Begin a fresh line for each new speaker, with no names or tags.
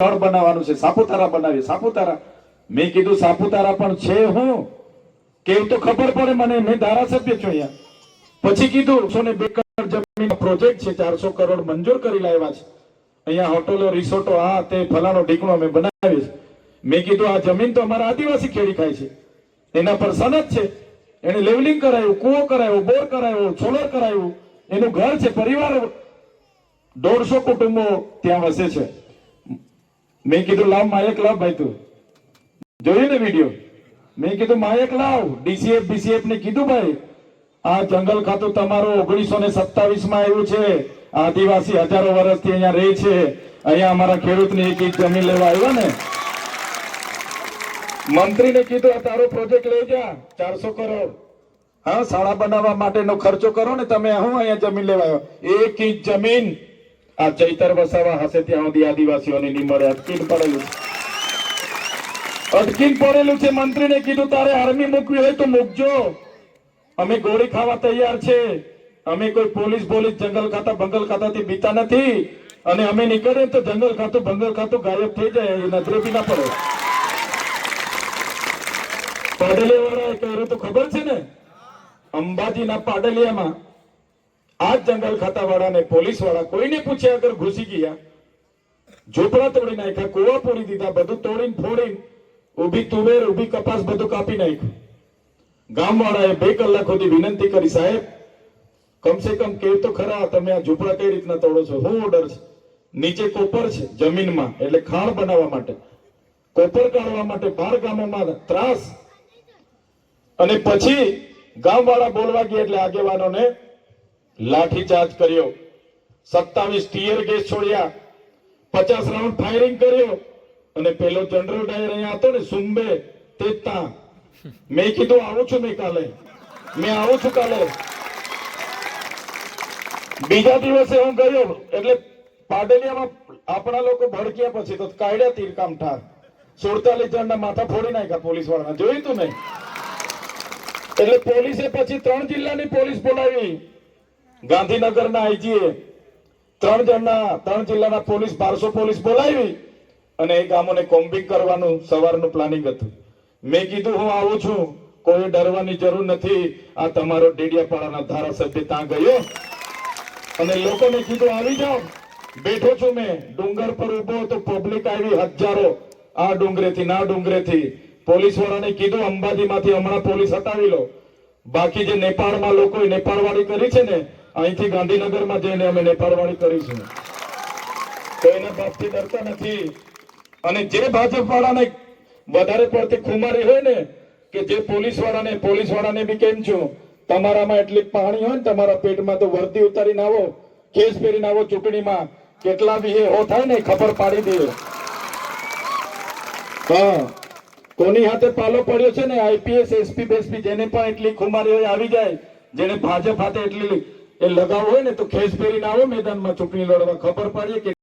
સ્થળ બનાવવાનું છે, સાપુતારા બનાવીએ, સાપુતારા. મેં કીધું સાપુતારા પણ છે હું કેવું તો ખબર પડે મને, મેં ધારાસભ્ય છું અહીંયા. પછી કીધું 102 એકર જમીન પ્રોજેક્ટ છે, 400 કરોડ મંજૂર કરી લાવ્યા છે, અહીંયા હોટલો રિસોર્ટો આ તે ફલાણો ઢીકણો અમે બનાવીએ છીએ. મેં કીધું આ જમીન તો અમારા આદિવાસી ખેડી ખાય છે, એના પર સનદ છે, એને લેવલિંગ કરાયું, કૂવો કરાયો, બોર કરાયો, સોલર કરાયું, એનું ઘર છે, પરિવાર 150 કુટુંબો ત્યાં વસે છે. મેં કીધું લાવ માયક લાવ ભાઈ, તું જોયું ને વિડીયો? મેં કીધું માયક લાવ. ડીસીએફ બીસીએફ ને કીધું ભાઈ આ જંગલ ખાતું તમારું 1927 માં આવ્યું છે, આદિવાસી હજારો વર્ષથી અહીંયા રહે છે, અહીંયા અમારા ખેડૂતની એક ઇંચ જમીન લેવા આવ્યા ને. મંત્રીને કીધું આ તારો પ્રોજેક્ટ લઈ જા, 400 કરોડ હા શાળા બનાવવા માટેનો ખર્ચો કરો ને તમે, હું અહીંયા જમીન લેવા આવ્યો, 1 ઇંચ જમીન આ ચૈતર વસાવા હશે ત્યાં સુધી આદિવાસીઓને નહીં મળે. અટકીને પડેલું છે. મંત્રીને કીધું તારે આર્મી મૂકવી હોય તો મૂકજો, અમે ગોળી ખાવા તૈયાર છે, અમે કોઈ પોલીસ જંગલ ખાતા બંગલ ખાતાથી બીતા નથી, અને અમે નીકળે તો જંગલ ખાતું બંગલ ખાતું ગાયબ થઈ જાય, એ નજરે બી ના પડે. પાડેલી વાળા કહ્યું તો ખબર છે ને, અંબાજીના પાડલિયામાં આ જંગલ ખાતા વાળાને પોલીસ વાળા કોઈને પૂછ્યા વગર ઘૂસી ગયા, ઝૂંપડા તોડી નાખ્યા, કુવા પૂરી દીધા, બધું તોડીને ફોડીને ઉભી તુવેર ઉભી કપાસ બધું કાપી નાખ્યું. ગામ વાળાએ 2 કલાક સુધી વિનંતી કરી, સાહેબ કમસે કમ કેવ તો ખરા તમે આ ઝૂંપડા કઈ રીતના તોડો છો, શું ઓર્ડર છે? નીચે કોપર છે જમીનમાં, એટલે ખાણ બનાવવા માટે, કોપર કાઢવા માટે 12 ગામોમાં ત્રાસ. અને પછી ગામ વાળા બોલવા ગયા એટલે આગેવાનોને લાઠીચાર્જ કર્યો, 27 ટીયર ગેસ છોડ્યા, 50 રાઉન્ડ ફાયરિંગ કર્યો, અને પેલો જનરલ ડાયર અહીંયા હતો ને સુંબે તેતા, મેં કીધું આવું છું મેં આવું છું કાલે. બીજા દિવસે હું ગયો એટલે પાડલિયામાં આપણા લોકો ભડક્યા, પછી તો કાઢ્યા તીરકામ ઠાર, 47 જણના માથા ફોડી નાખ્યા પોલીસ વાળાના, જોયું તું ને? એટલે પોલીસે પછી 3 જિલ્લાની પોલીસ બોલાવી, ગાંધીનગરના આઈજીએ 3 જિલ્લાના પોલીસ 1200 પોલીસ બોલાવી, અને એ ગામોને કોમ્બિંગ કરવાનું સવારનું પ્લાનિંગ હતું. મેં કીધું હું આવું છું, કોઈ ડરવાની જરૂર નથી. આ તમારો ડેડિયાપાડાના ધારાસભ્ય ત્યાં ગયો અને લોકોને કીધું આવી જાઓ. બેઠો છું મેં ડુંગર પર ઉભો તો પબ્લિક આવી હજારો, આ ડુંગરેથી ના ડુંગરેથી. પોલીસ વાળાને કીધું અંબાજીમાંથી હમણાં પોલીસ હટાવી લો, બાકી જે નેપાળમાં લોકોએ નેપાળવાળી કરી છે ને, અહીંથી ગાંધીનગરમાં જઈને અમે નેપાળવાળી કરીશું. તો એના બાપથી ડરતા નથી. અને જે ભાજપ વાળાને વધારે પડતી ખુમારી હોય ને, કે જે પોલીસ વાળાને બી કેમ છું, તમારામાં એટલી પાણી હોય ને તમારા પેટમાં તો વર્દી ઉતારીને આવો, કેસ પહેરીને આવો, ચૂંટણીમાં કેટલા બી એ હો થાય ને ખબર પાડી દે. હા, કોની હાથે પાલો પડ્યો છે ને, આઈપીએસ એસપી બેસપી જેને પણ એટલી ખુમારી હોય આવી જાય, જેને ભાજપ હાથે એટલી એ લગાવ હોય ને, તો ખેસ પહેરીને આવો મેદાનમાં ચૂંટણી લડવા, ખબર પાડીએ કે